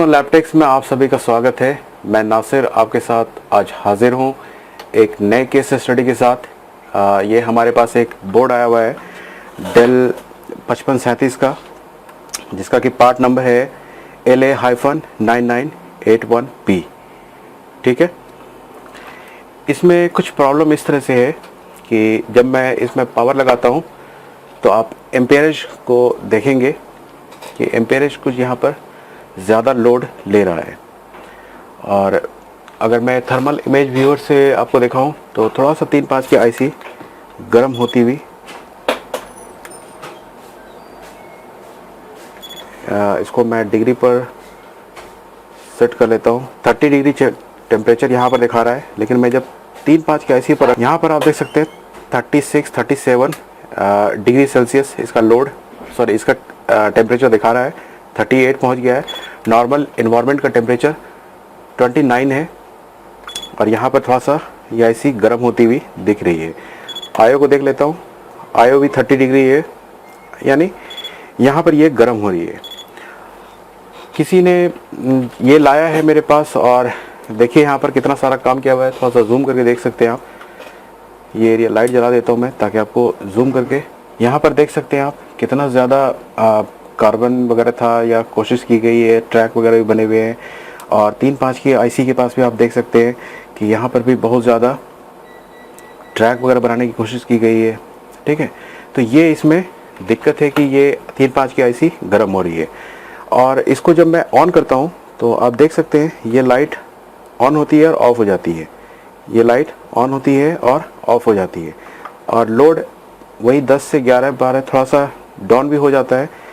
दोस्तों, लैपटेक्स में आप सभी का स्वागत है। मैं नासिर आपके साथ आज हाजिर हूँ एक नए केस स्टडी के साथ। ये हमारे पास एक बोर्ड आया हुआ है डेल 5537 का, जिसका कि पार्ट नंबर है LA-9981P। ठीक है, इसमें कुछ प्रॉब्लम इस तरह से है कि जब मैं इसमें पावर लगाता हूँ तो आप एम्पेयरेज को देखेंगे कि एम्पेयरेज कुछ यहाँ पर ज़्यादा लोड ले रहा है। और अगर मैं थर्मल इमेज व्यूअर से आपको दिखाऊं तो थोड़ा सा 3-5 की आईसी गर्म होती हुई इसको मैं डिग्री पर सेट कर लेता हूं। 30 डिग्री टेम्परेचर यहाँ पर दिखा रहा है, लेकिन मैं जब 3-5 की आईसी पर यहाँ पर आप देख सकते हैं 36-37 डिग्री सेल्सियस इसका इसका टेम्परेचर दिखा रहा है। 38 पहुँच गया है। नॉर्मल इन्वायरमेंट का टेम्परेचर 29 है और यहाँ पर थोड़ा सा ये आईसी गर्म होती हुई दिख रही है। आईओ को देख लेता हूँ, आईओ भी 30 डिग्री है, यानी यहाँ पर ये गर्म हो रही है। किसी ने ये लाया है मेरे पास और देखिए यहाँ पर कितना सारा काम किया हुआ है। थोड़ा सा जूम करके देख सकते हैं आप। ये एरिया लाइट जला देता हूँ मैं ताकि आपको जूम करके यहाँ पर देख सकते हैं आप कितना ज़्यादा कार्बन वगैरह था या कोशिश की गई है। ट्रैक वगैरह भी बने हुए हैं और 3-5 की आईसी के पास भी आप देख सकते हैं कि यहाँ पर भी बहुत ज़्यादा ट्रैक वगैरह बनाने की कोशिश की गई है। ठीक है, तो ये इसमें दिक्कत है कि ये 3-5 की आईसी गर्म हो रही है। और इसको जब मैं ऑन करता हूँ तो आप देख सकते हैं ये लाइट ऑन होती है और ऑफ़ हो जाती है। ये लाइट ऑन होती है और ऑफ़ हो जाती है और लोड वही 10 से 11-12 थोड़ा सा डाउन भी हो जाता है।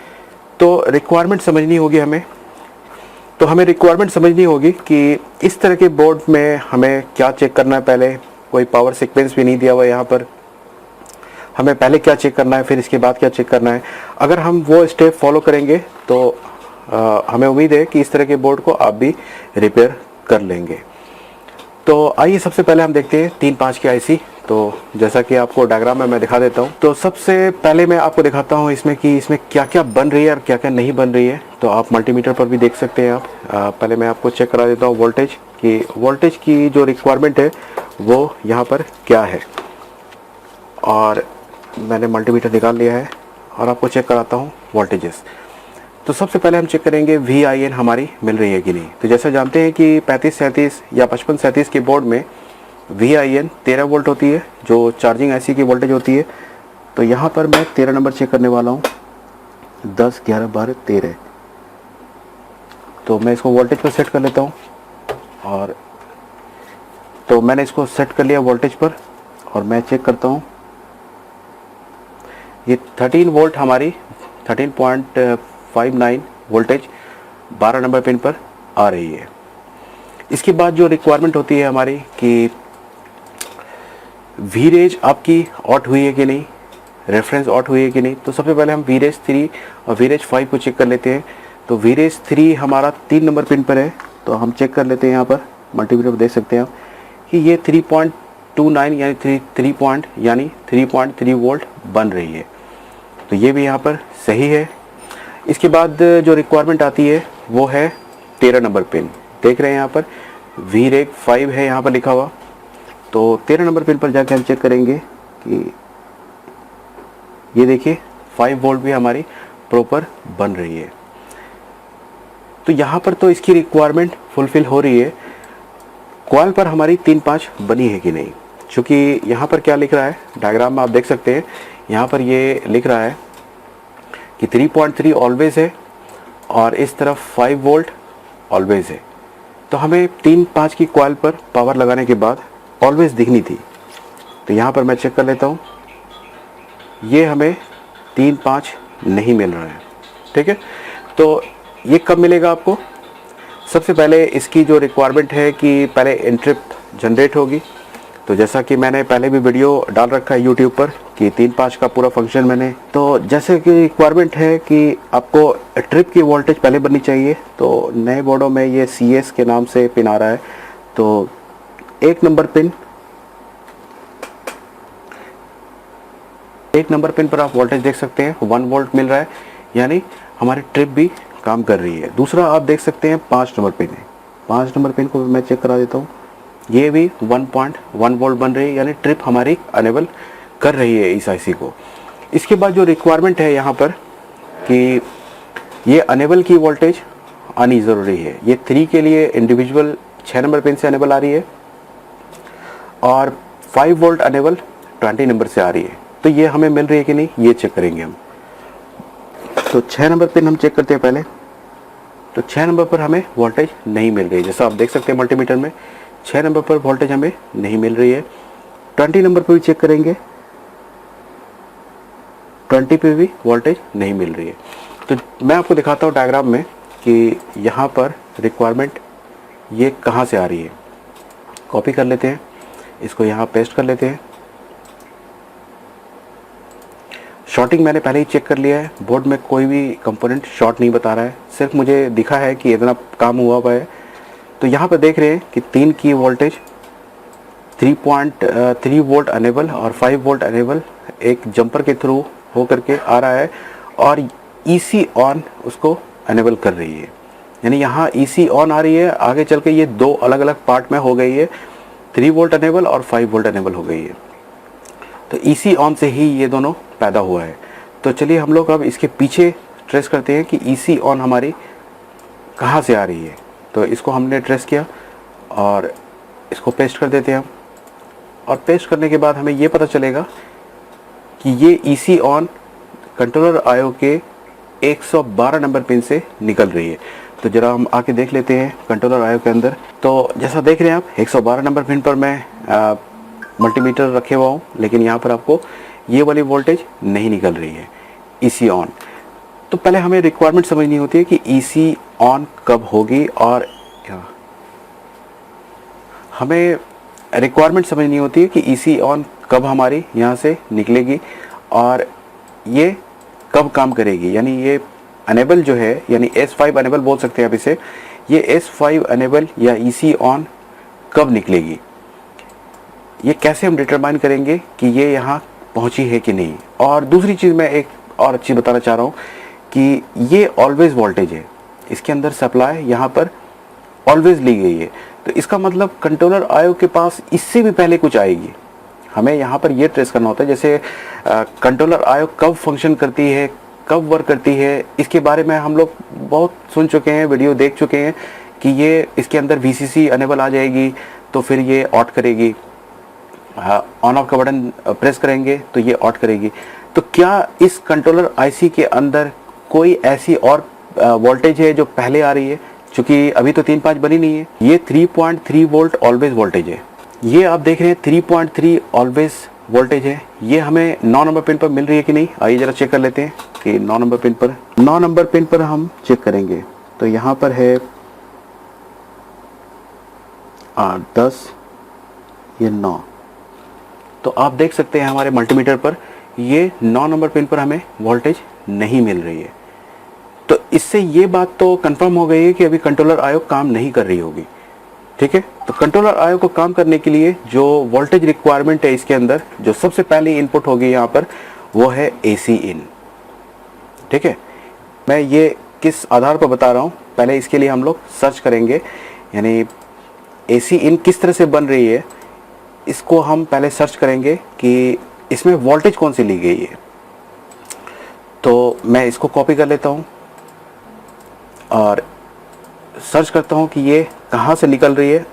तो रिक्वायरमेंट समझनी होगी हमें रिक्वायरमेंट समझनी होगी कि इस तरह के बोर्ड में हमें क्या चेक करना है। पहले कोई पावर सीक्वेंस भी नहीं दिया हुआ यहाँ पर। हमें पहले क्या चेक करना है, फिर इसके बाद क्या चेक करना है। अगर हम वो स्टेप फॉलो करेंगे तो हमें उम्मीद है कि इस तरह के बोर्ड को आप भी रिपेयर कर लेंगे। तो आइए सबसे पहले हम देखते हैं 3-5 की आईसी। तो जैसा कि आपको डायग्राम में मैं दिखा देता हूं, तो सबसे पहले मैं आपको दिखाता हूं इसमें कि इसमें क्या क्या बन रही है और क्या क्या नहीं बन रही है। तो आप मल्टीमीटर पर भी देख सकते हैं आप। पहले मैं आपको चेक करा देता हूं वोल्टेज की जो रिक्वायरमेंट है वो यहाँ पर क्या है। और मैंने मल्टीमीटर निकाल लिया है और आपको चेक कराता हूँ वोल्टेजेस। तो सबसे पहले हम चेक करेंगे VIN हमारी मिल रही है कि नहीं। तो जैसे जानते हैं कि 3537 या 5537 के बोर्ड में VIN 13 वोल्ट होती है, जो चार्जिंग आईसी की वोल्टेज होती है। तो यहाँ पर मैं 13 नंबर चेक करने वाला हूँ। 10, 11, 12, 13। तो मैं इसको वोल्टेज पर सेट कर लेता हूँ और तो मैंने इसको सेट कर लिया वोल्टेज पर और मैं चेक करता हूँ। ये 13 वोल्ट हमारी 13.59 वोल्टेज 12 नंबर पिन पर आ रही है। इसके बाद जो रिक्वायरमेंट होती है हमारी कि वीरेज आपकी ऑट हुई है कि नहीं, रेफरेंस ऑट हुई है कि नहीं। तो सबसे पहले हम वीरेज 3 और वीरेज 5 को चेक कर लेते हैं। तो वीरेज 3 हमारा 3 नंबर पिन पर है, तो हम चेक कर लेते हैं। यहाँ पर मल्टीमीटर पर देख सकते हैं आप कि ये 3.29 यानी 3.3 वोल्ट बन रही है। तो ये भी यहाँ पर सही है। इसके बाद जो रिक्वायरमेंट आती है वो है 13 नंबर पिन। देख रहे हैं यहाँ पर वीरेज 5 है यहाँ पर लिखा हुआ। तो 13 नंबर पिन पर जाके हम चेक करेंगे कि ये देखिए 5 वोल्ट भी हमारी प्रॉपर बन रही है। तो यहाँ पर तो इसकी रिक्वायरमेंट फुलफिल हो रही है। कॉइल पर हमारी 3-5 बनी है कि नहीं, क्योंकि यहाँ पर क्या लिख रहा है डायग्राम में आप देख सकते हैं। यहाँ पर ये लिख रहा है कि 3.3 ऑलवेज है और इस तरफ 5 वोल्ट ऑलवेज है। तो हमें 3-5 की कॉइल पर पावर लगाने के बाद ऑलवेज दिखनी थी। तो यहाँ पर मैं चेक कर लेता हूँ, ये हमें 3-5 नहीं मिल रहा है। ठीक है, तो ये कब मिलेगा आपको। सबसे पहले इसकी जो रिक्वायरमेंट है कि पहले इंटरप्ट जनरेट होगी। तो जैसा कि मैंने पहले भी वीडियो डाल रखा है यूट्यूब पर कि 3-5 का पूरा फंक्शन मैंने, तो जैसे कि रिक्वायरमेंट है कि आपको ट्रिप की वोल्टेज पहले बननी चाहिए। तो नए बोर्डों में ये CS के नाम से पिन आ रहा है। तो 1 नंबर पिन पर आप वोल्टेज देख सकते हैं 1 वोल्ट मिल रहा है, यानी हमारी ट्रिप भी काम कर रही है। दूसरा आप देख सकते हैं 5 नंबर पिन है, 5 नंबर पिन को मैं चेक करा देता हूँ। ये भी 1.1 वोल्ट बन रही है, यानी ट्रिप हमारी अनेबल कर रही है इस आईसी को। इसके बाद जो रिक्वायरमेंट है यहाँ पर कि ये अनेबल की वोल्टेज आनी ज़रूरी है। ये 3 के लिए इंडिविजुअल 6 नंबर पिन से अनेबल आ रही है और 5 वोल्ट अनेबल 20 नंबर से आ रही है। तो ये हमें मिल रही है कि नहीं, ये चेक करेंगे हम। तो 6 नंबर पिन हम चेक करते हैं पहले। तो 6 नंबर पर हमें वोल्टेज नहीं मिल रही है, जैसा आप देख सकते हैं मल्टीमीटर में 6 नंबर पर वोल्टेज हमें नहीं मिल रही है। 20 नंबर पर भी चेक करेंगे, 20 पे भी वोल्टेज नहीं मिल रही है। तो मैं आपको दिखाता हूँ डायग्राम में कि यहाँ पर रिक्वायरमेंट ये कहाँ से आ रही है। कॉपी कर लेते हैं, इसको यहाँ पेस्ट कर लेते हैं। शॉर्टिंग मैंने पहले ही चेक कर लिया है, बोर्ड में कोई भी कंपोनेंट शॉर्ट नहीं बता रहा है, सिर्फ मुझे दिखा है कि इतना काम हुआ है। तो यहाँ पर देख रहे हैं कि 3 की वोल्टेज 3.3 वोल्ट अनेबल और 5 वोल्ट अनेबल एक जंपर के थ्रू हो करके आ रहा है और ईसी ऑन उसको अनेबल कर रही है। यानी यहाँ ईसी ऑन आ रही है, आगे चल के ये 2 अलग अलग पार्ट में हो गई है, 3 वोल्ट अनेबल और 5 वोल्ट अनेबल हो गई है। तो ईसी ऑन से ही ये दोनों पैदा हुआ है। तो चलिए हम लोग अब इसके पीछे ट्रेस करते हैं कि ईसी ऑन हमारी कहाँ से आ रही है। तो इसको हमने ट्रेस किया और इसको पेस्ट कर देते हैं हम। और पेस्ट करने के बाद हमें ये पता चलेगा कि ये ईसी ऑन कंट्रोलर आईओ के 112 नंबर पिन से निकल रही है। तो जरा हम आके देख लेते हैं कंट्रोलर आईओ के अंदर। तो जैसा देख रहे हैं आप 112 नंबर पिन पर मैं मल्टीमीटर रखे हुआ हूँ, लेकिन यहाँ पर आपको ये वाली वोल्टेज नहीं निकल रही है ईसी ऑन। तो पहले हमें रिक्वायरमेंट समझनी होती है कि ईसी ऑन कब होगी, और हमें रिक्वायरमेंट समझनी होती है कि ईसी ऑन कब हमारी यहाँ से निकलेगी और ये कब काम करेगी। यानी ये अनेबल जो है, यानी S5 अनेबल बोल सकते हैं आप इसे, ये S5 अनेबल या ईसी ऑन कब निकलेगी, ये कैसे हम डिटरमाइन करेंगे कि ये यहाँ पहुँची है कि नहीं। और दूसरी चीज़ मैं एक और अच्छी बताना चाह रहा हूँ कि ये ऑलवेज वोल्टेज है, इसके अंदर सप्लाई यहाँ पर ऑलवेज ली गई है। तो इसका मतलब कंट्रोलर आईओ के पास इससे भी पहले कुछ आएगी। हमें यहाँ पर ये ट्रेस करना होता है, जैसे कंट्रोलर आईओ कब फंक्शन करती है, कब वर्क करती है, इसके बारे में हम लोग बहुत सुन चुके हैं, वीडियो देख चुके हैं कि ये इसके अंदर VCC अनेबल आ जाएगी तो फिर ये ऑट करेगी, ऑन ऑफ का बटन प्रेस करेंगे तो ये ऑट करेगी। तो क्या इस कंट्रोलर आईसी के अंदर कोई ऐसी और वोल्टेज है जो पहले आ रही है? क्योंकि अभी तो 3.5 बनी नहीं है। ये 3.3 वोल्ट ऑलवेज वोल्टेज है। ये आप देख रहे हैं 3.3 ऑलवेज वोल्टेज है। ये हमें 9 नंबर पिन पर मिल रही है कि नहीं, आइए जरा चेक कर लेते हैं कि 9 नंबर पिन पर हम चेक करेंगे। तो यहाँ पर है 8, 10, ये 9। तो आप देख सकते हैं हमारे मल्टीमीटर पर ये 9 नंबर पिन पर हमें वोल्टेज नहीं मिल रही है। तो इससे ये बात तो कंफर्म हो गई है कि अभी कंट्रोलर आईओ काम नहीं कर रही होगी। ठीक है, तो कंट्रोलर आईओ को काम करने के लिए जो वोल्टेज रिक्वायरमेंट है इसके अंदर, जो सबसे पहले इनपुट होगी यहाँ पर, वो है AC इन। ठीक है, मैं ये किस आधार पर बता रहा हूँ, पहले इसके लिए हम लोग सर्च करेंगे। यानी AC इन किस तरह से बन रही है, इसको हम पहले सर्च करेंगे कि इसमें वोल्टेज कौन सी ली गई है। तो मैं इसको कॉपी कर लेता हूँ और सर्च करता हूँ कि ये कहाँ से निकल रही है,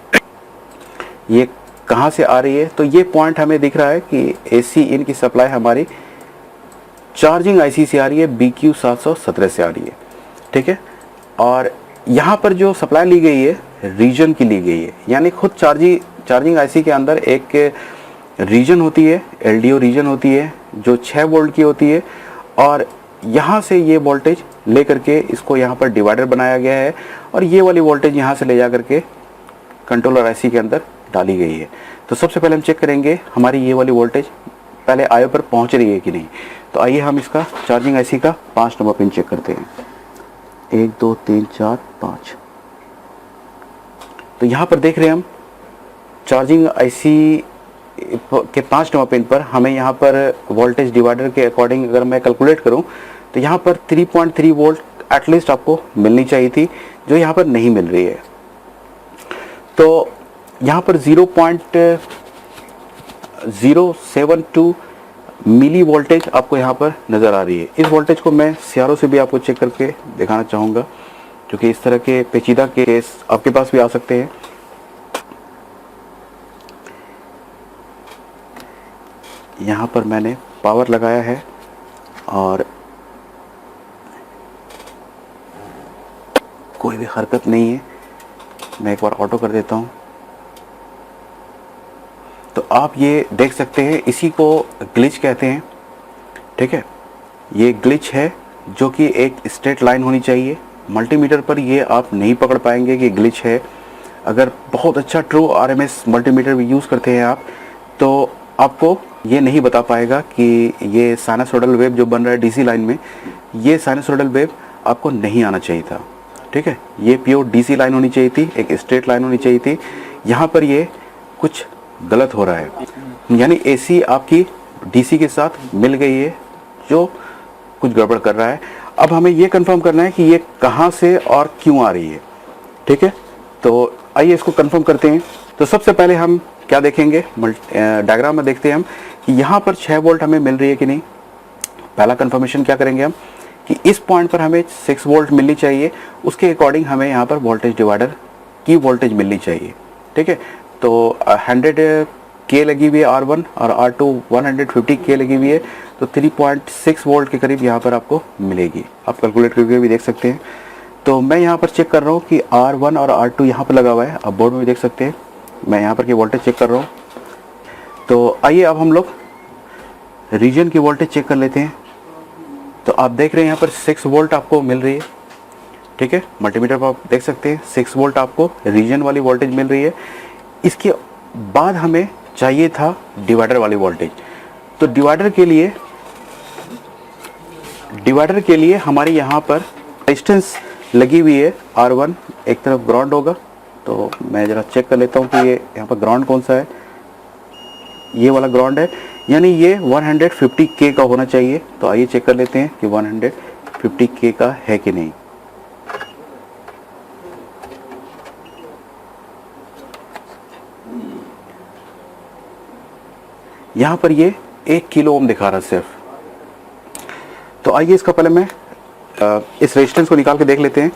ये कहाँ से आ रही है। तो ये पॉइंट हमें दिख रहा है कि AC इन की सप्लाई हमारी चार्जिंग IC से आ रही है, BQ717 से आ रही है। ठीक है, और यहाँ पर जो सप्लाई ली गई है रीजन की ली गई है। यानी खुद चार्जिंग IC के अंदर एक रीजन होती है, LDO रीजन होती है जो 6 वोल्ट की होती है, और यहाँ से ये वोल्टेज ले करके इसको यहाँ पर डिवाइडर बनाया गया है और ये वाली वोल्टेज यहाँ से ले जा करके कंट्रोलर IC के अंदर डाली गई है। तो सबसे पहले हम चेक करेंगे हमारी ये वाली वोल्टेज पहले आईओ पर पहुँच रही है कि नहीं। तो आइए हम इसका चार्जिंग IC का 5 नंबर पिन चेक करते हैं। 1, 2, 3, 4, 5। तो यहाँ पर देख रहे हैं हम चार्जिंग IC के 5 नंबर पिन पर हमें यहाँ पर वोल्टेज डिवाइडर के अकॉर्डिंग अगर मैं कैलकुलेट करूँ तो यहाँ पर 3.3 वोल्ट एटलीस्ट आपको मिलनी चाहिए थी, जो यहाँ पर नहीं मिल रही है। तो यहाँ पर 0.072 मिली वोल्टेज आपको यहाँ पर नज़र आ रही है। इस वोल्टेज को मैं सीआरओ से भी आपको चेक करके दिखाना चाहूँगा, क्योंकि इस तरह के पेचीदा केस आपके पास भी आ सकते हैं। यहाँ पर मैंने पावर लगाया है और कोई भी हरकत नहीं है। मैं एक बार ऑटो कर देता हूँ, तो आप ये देख सकते हैं, इसी को ग्लिच कहते हैं। ठीक है, ये ग्लिच है जो कि एक स्ट्रेट लाइन होनी चाहिए। मल्टीमीटर पर ये आप नहीं पकड़ पाएंगे कि ग्लिच है। अगर बहुत अच्छा ट्रू आरएमएस मल्टीमीटर भी यूज़ करते हैं आप, तो आपको ये नहीं बता पाएगा कि ये साइनसोइडल वेव जो बन रहा है डीसी लाइन में, ये साइनसोइडल वेव आपको नहीं आना चाहिए था। ठीक है, ये प्योर डीसी लाइन होनी चाहिए थी, एक स्ट्रेट लाइन होनी चाहिए थी। यहाँ पर ये कुछ गलत हो रहा है, यानी एसी आपकी डीसी के साथ मिल गई है, जो कुछ गड़बड़ कर रहा है। अब हमें ये कंफर्म करना है कि ये कहाँ से और क्यों आ रही है। ठीक है, तो आइए इसको कंफर्म करते हैं। तो सबसे पहले हम क्या देखेंगे, डायग्राम में देखते हैं हम कि यहाँ पर 6 वोल्ट हमें मिल रही है कि नहीं। पहला कंफर्मेशन क्या करेंगे हम कि इस पॉइंट पर हमें 6 वोल्ट मिलनी चाहिए, उसके अकॉर्डिंग हमें यहाँ पर वोल्टेज डिवाइडर की वोल्टेज मिलनी चाहिए। ठीक है, तो 100 के लगी हुई है R1 और R2 150 के लगी हुई है, तो 3.6 वोल्ट के करीब यहाँ पर आपको मिलेगी। आप कैलकुलेट करके भी देख सकते हैं। तो मैं यहाँ पर चेक कर रहा हूँ कि R1 और R2 यहाँ पर लगा हुआ है, आप बोर्ड में भी देख सकते हैं। मैं यहाँ पर की वोल्टेज चेक कर रहा हूँ। तो आइए अब हम लोग रीजन की वोल्टेज चेक कर लेते हैं। तो आप देख रहे हैं यहाँ पर 6 वोल्ट आपको मिल रही है। ठीक है, मल्टीमीटर पर आप देख सकते हैं 6 वोल्ट आपको रीजन वाली वोल्टेज मिल रही है। इसके बाद हमें चाहिए था डिवाइडर वाली वोल्टेज। तो डिवाइडर के लिए हमारे यहाँ पर रेजिस्टेंस लगी हुई है R1, एक तरफ ग्राउंड होगा। तो मैं ज़रा चेक कर लेता हूँ कि ये यहाँ पर ग्राउंड कौन सा है। ये वाला ग्राउंड है, यानी ये 150 के का होना चाहिए। तो आइए चेक कर लेते हैं कि 150 के का है कि नहीं। यहाँ पर ये 1 किलो ओम दिखा रहा है सिर्फ। तो आइए इसका पहले मैं इस रेजिस्टेंस को निकाल के देख लेते हैं।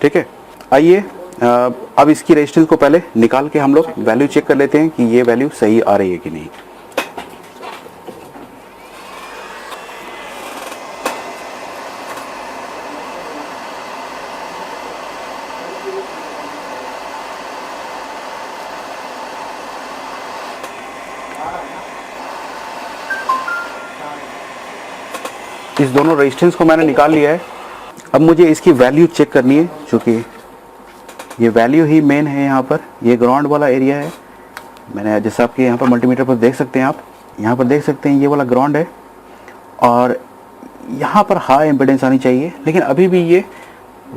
ठीक है, आइए अब इसकी रेजिस्टेंस को पहले निकाल के हम लोग वैल्यू चेक कर लेते हैं कि ये वैल्यू सही आ रही है कि नहीं। इस दोनों रेजिस्टेंस को मैंने निकाल लिया है। अब मुझे इसकी वैल्यू चेक करनी है, क्योंकि ये वैल्यू ही मेन है। यहाँ पर ये ग्राउंड वाला एरिया है। मैंने जैसे आपके यहाँ पर मल्टीमीटर पर देख सकते हैं, आप यहाँ पर देख सकते हैं ये वाला ग्राउंड है और यहाँ पर हाई इम्पीडेंस आनी चाहिए, लेकिन अभी भी ये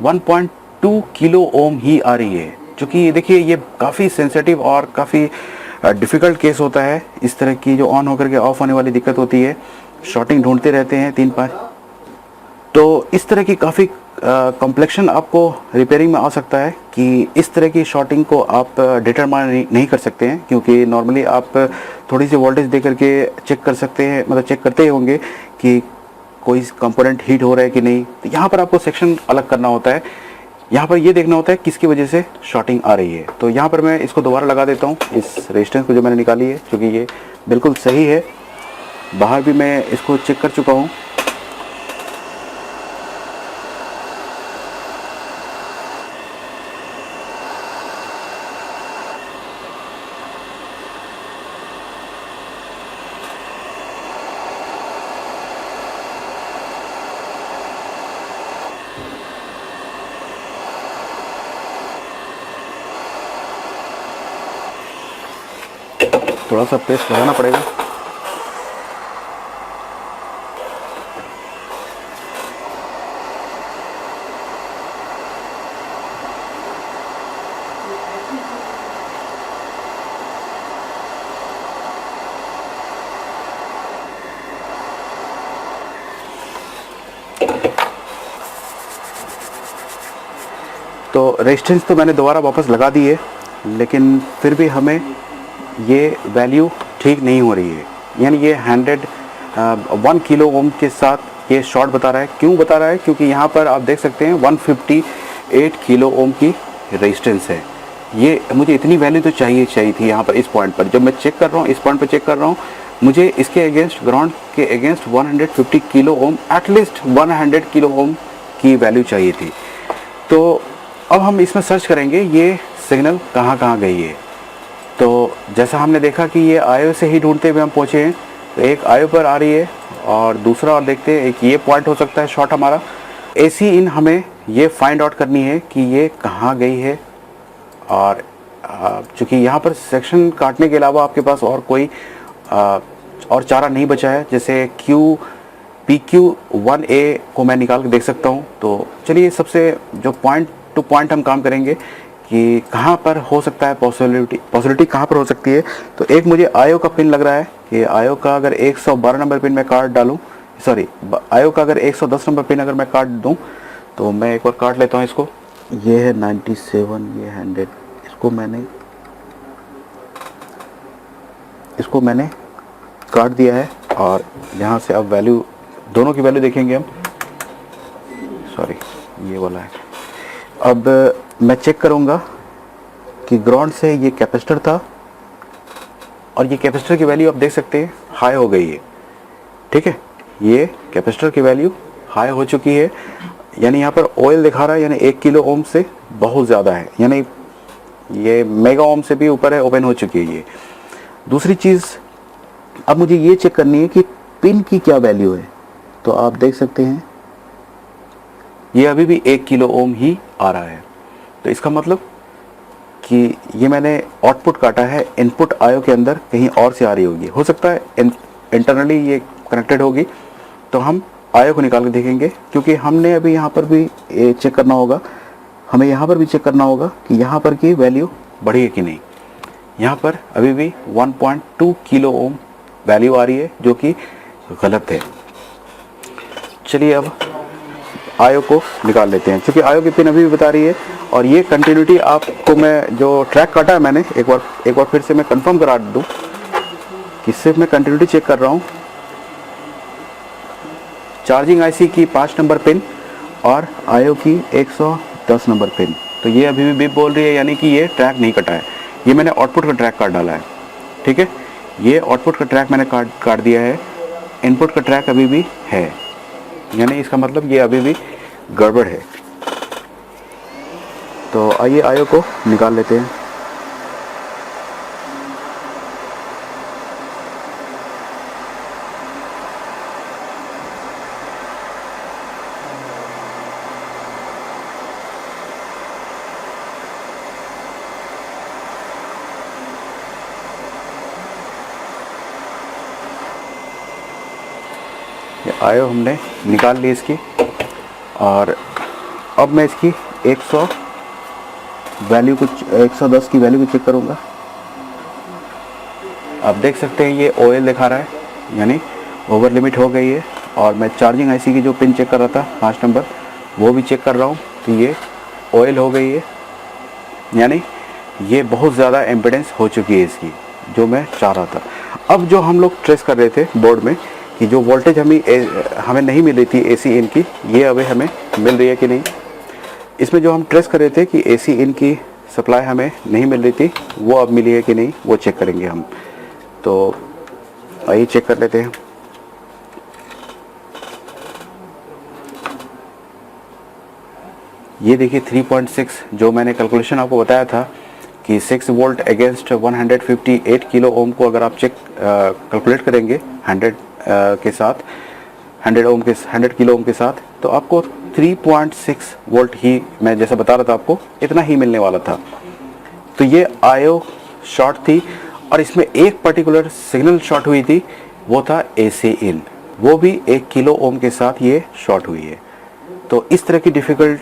1.2 किलो ओम ही आ रही है। क्योंकि देखिए ये काफ़ी सेंसिटिव और काफ़ी डिफ़िकल्ट केस होता है। इस तरह की जो ऑन होकर के ऑफ होने वाली दिक्कत होती है, शॉर्टिंग ढूंढते रहते हैं 3-5। तो इस तरह की काफ़ी कॉम्प्लेक्शन आपको रिपेयरिंग में आ सकता है कि इस तरह की शॉर्टिंग को आप डिटरमाइन नहीं कर सकते हैं, क्योंकि नॉर्मली आप थोड़ी सी वोल्टेज दे करके चेक कर सकते हैं, मतलब चेक करते ही होंगे कि कोई कंपोनेंट हीट हो रहा है कि नहीं। तो यहाँ पर आपको सेक्शन अलग करना होता है। यहाँ पर ये देखना होता है किसकी वजह से शॉर्टिंग आ रही है। तो यहाँ पर मैं इसको दोबारा लगा देता हूँ, इस रेजिस्टेंस को जो मैंने निकाली है, क्योंकि ये बिल्कुल सही है। बाहर भी मैं इसको चेक कर चुका हूँ। थोड़ा सा प्रेस लगाना पड़ेगा। तो रेजिस्टेंस तो मैंने दोबारा वापस लगा दी है, लेकिन फिर भी हमें ये वैल्यू ठीक नहीं हो रही है। यानी ये 1 किलो ओम के साथ ये शॉर्ट बता रहा है। क्यों बता रहा है? क्योंकि यहाँ पर आप देख सकते हैं 158 किलो ओम की रेजिस्टेंस है। ये मुझे इतनी वैल्यू तो चाहिए थी यहाँ पर। इस पॉइंट पर जब मैं चेक कर रहा हूँ, इस पॉइंट पर चेक कर रहा हूँ, मुझे इसके अगेंस्ट, ग्राउंड के against 150 kilo ohm, at least 100 kilo ohm की वैल्यू चाहिए थी। तो अब हम इसमें सर्च करेंगे ये सिग्नल कहाँ गई है। तो जैसा हमने देखा कि ये आयो से ही ढूंढते हुए हम पहुँचे हैं, तो एक आयो पर आ रही है और दूसरा और देखते हैं, एक ये पॉइंट हो सकता है शॉर्ट हमारा। एसी इन हमें ये फाइंड आउट करनी है कि ये कहाँ गई है। और चूँकि यहाँ पर सेक्शन काटने के अलावा आपके पास और कोई और चारा नहीं बचा है, जैसे PQ1A को मैं निकाल के देख सकता हूँ। तो चलिए सबसे जो पॉइंट टू पॉइंट हम काम करेंगे कि कहाँ पर हो सकता है पॉसिबिलिटी कहाँ पर हो सकती है। तो एक मुझे आयो का पिन लग रहा है कि आयो का अगर 112 नंबर पिन मैं काट डालूँ, सॉरी आयो का अगर 110 नंबर पिन अगर मैं काट दूँ, तो मैं एक बार काट लेता हूँ इसको। ये है 97, ये 100, इसको मैंने काट दिया है। और यहाँ से अब वैल्यू, दोनों की वैल्यू देखेंगे हम। सॉरी ये वाला है। अब मैं चेक करूँगा कि ग्राउंड से ये कैपेसिटर था और ये कैपेसिटर की वैल्यू आप देख सकते हैं हाई हो गई है। ठीक है, ये कैपेसिटर की वैल्यू हाई हो चुकी है। यानी यहाँ पर ऑयल दिखा रहा है, यानी 1 किलो ओम से बहुत ज़्यादा है, यानी ये मेगा ओम से भी ऊपर है, ओपन हो चुकी है ये। दूसरी चीज़ अब मुझे ये चेक करनी है कि पिन की क्या वैल्यू है। तो आप देख सकते हैं ये अभी भी 1 किलो ओम ही आ रहा है। तो इसका मतलब कि ये मैंने आउटपुट काटा है, इनपुट आयो के अंदर कहीं और से आ रही होगी। हो सकता है इंटरनली ये कनेक्टेड होगी। तो हम आयो को निकाल के देखेंगे, क्योंकि हमने अभी यहाँ पर भी चेक करना होगा, हमें यहाँ पर भी चेक करना होगा कि यहाँ पर की वैल्यू बढ़ी है कि नहीं। यहाँ पर अभी भी 1.2 किलो ओम वैल्यू आ रही है, जो कि गलत है। चलिए अब आयो को निकाल लेते हैं, क्योंकि आयो की पिन अभी भी बता रही है। और ये कंटिन्यूटी आपको मैं जो ट्रैक काटा है मैंने, एक बार फिर से मैं कंफर्म करा दूँ कि सिर्फ मैं कंटिन्यूटी चेक कर रहा हूँ। चार्जिंग आईसी की 5 नंबर पिन और आयो की 110 नंबर पिन, तो ये अभी भी बिप बोल रही है, यानी कि ये ट्रैक नहीं कटा है। ये मैंने आउटपुट का ट्रैक काट डाला है। ठीक है, ये आउटपुट का ट्रैक मैंने काट दिया है, इनपुट का ट्रैक अभी भी है, यानी इसका मतलब ये अभी भी गड़बड़ है। तो आइए आयो को निकाल लेते हैं। आयो हमने निकाल ली इसकी, और अब मैं इसकी 110 की वैल्यू को चेक करूँगा। आप देख सकते हैं ये ऑयल दिखा रहा है, यानी ओवर लिमिट हो गई है। और मैं चार्जिंग आईसी की जो पिन चेक कर रहा था 5 नंबर, वो भी चेक कर रहा हूँ कि ये ऑयल हो गई है, यानी ये बहुत ज़्यादा इम्पीडेंस हो चुकी है इसकी, जो मैं चाह रहा था। अब जो हम लोग ट्रेस कर रहे थे बोर्ड में कि जो वोल्टेज हमें नहीं मिल रही थी एसी इन की, ये अभी हमें मिल रही है कि नहीं। इसमें जो हम ट्रेस कर रहे थे कि एसी इन की सप्लाई हमें नहीं मिल रही थी, वो अब मिली है कि नहीं, वो चेक करेंगे हम। तो आइए चेक कर लेते हैं। ये देखिए 3.6, जो मैंने कैलकुलेशन आपको बताया था कि 6 वोल्ट अगेंस्ट 158 किलो ओम को अगर आप कैलकुलेट करेंगे 100 के साथ, 100 किलो ओम के साथ, तो आपको 3.6 वोल्ट ही, मैं जैसा बता रहा था आपको, इतना ही मिलने वाला था। तो ये आयो शॉर्ट थी, और इसमें एक पर्टिकुलर सिग्नल शॉर्ट हुई थी, वो था एसी इन, वो भी 1 किलो ओम के साथ ये शॉर्ट हुई है। तो इस तरह की डिफ़िकल्ट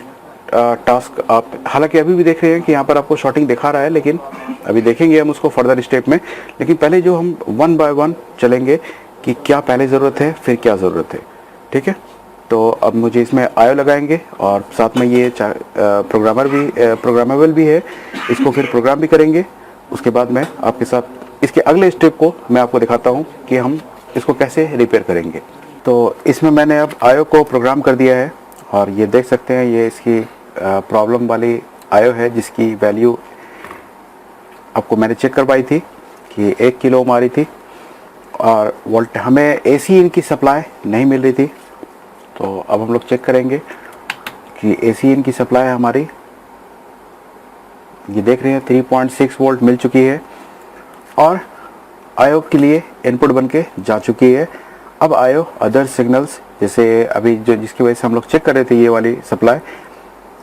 टास्क आप हालांकि अभी भी देख रहे हैं कि यहाँ पर आपको शॉर्टिंग दिखा रहा है, लेकिन अभी देखेंगे हम उसको फर्दर स्टेप में। लेकिन पहले जो हम 1 बाय 1 चलेंगे कि क्या पहले ज़रूरत है, फिर क्या ज़रूरत है। ठीक है, तो अब मुझे इसमें आयो लगाएंगे और साथ में ये प्रोग्रामेबल भी है, इसको फिर प्रोग्राम भी करेंगे। उसके बाद मैं आपके साथ इसके अगले स्टेप को मैं आपको दिखाता हूँ कि हम इसको कैसे रिपेयर करेंगे। तो इसमें मैंने अब आयो को प्रोग्राम कर दिया है और ये देख सकते हैं ये इसकी प्रॉब्लम वाली आयो है, जिसकी वैल्यू आपको मैंने चेक करवाई थी कि 1 किलो ओम आ रही थी और वोल्ट हमें AC इन की सप्लाई नहीं मिल रही थी। तो अब हम लोग चेक करेंगे कि AC इन की सप्लाई हमारी, ये देख रहे हैं 3.6 वोल्ट मिल चुकी है और आयो के लिए इनपुट बन के जा चुकी है। अब आयो अदर सिग्नल्स, जैसे अभी जो जिसकी वजह से हम लोग चेक कर रहे थे ये वाली सप्लाई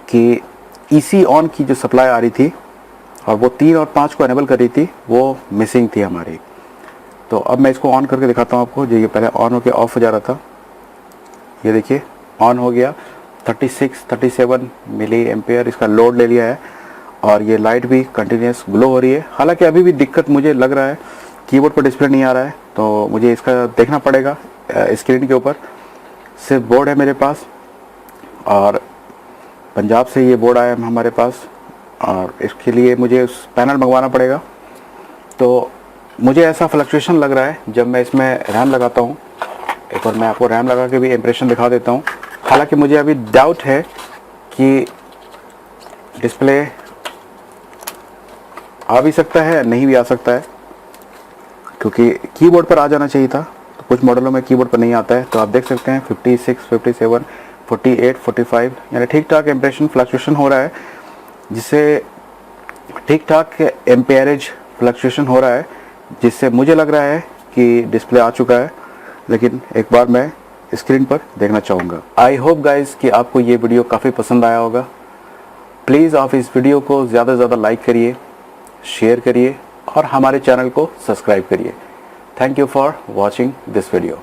कि EC ऑन की जो सप्लाई आ रही थी और वो 3 और 5 को एनेबल कर रही थी, वो मिसिंग थी हमारी। तो अब मैं इसको ऑन करके दिखाता हूँ आपको। जो ये पहले ऑन होकर ऑफ हो जा रहा था, ये देखिए ऑन हो गया। 36-37 मिली एम्पेयर इसका लोड ले लिया है और ये लाइट भी कंटिन्यूस ग्लो हो रही है। हालांकि अभी भी दिक्कत मुझे लग रहा है, कीबोर्ड पर डिस्प्ले नहीं आ रहा है, तो मुझे इसका देखना पड़ेगा। स्क्रीन के ऊपर सिर्फ बोर्ड है मेरे पास और पंजाब से ये बोर्ड आया हमारे पास और इसके लिए मुझे उस पैनल मंगवाना पड़ेगा। तो मुझे ऐसा फ्लक्चुएशन लग रहा है जब मैं इसमें रैम लगाता हूँ। एक बार मैं आपको रैम लगा के भी इम्प्रेशन दिखा देता हूँ। हालांकि मुझे अभी डाउट है कि डिस्प्ले आ भी सकता है, नहीं भी आ सकता है, क्योंकि कीबोर्ड पर आ जाना चाहिए था। तो कुछ मॉडलों में कीबोर्ड पर नहीं आता है। तो आप देख सकते हैं 56, 57, 48, 45 यानी ठीक ठाक इम्प्रेशन फ्लक्चुएशन हो रहा है, जिससे ठीक ठाक एम्पेयरेज फ्लक्चुएशन हो रहा है, जिससे मुझे लग रहा है कि डिस्प्ले आ चुका है। लेकिन एक बार मैं स्क्रीन पर देखना चाहूँगा। आई होप गाइज कि आपको ये वीडियो काफ़ी पसंद आया होगा। प्लीज़ आप इस वीडियो को ज़्यादा से ज़्यादा लाइक करिए, शेयर करिए और हमारे चैनल को सब्सक्राइब करिए। Thank you for watching this video.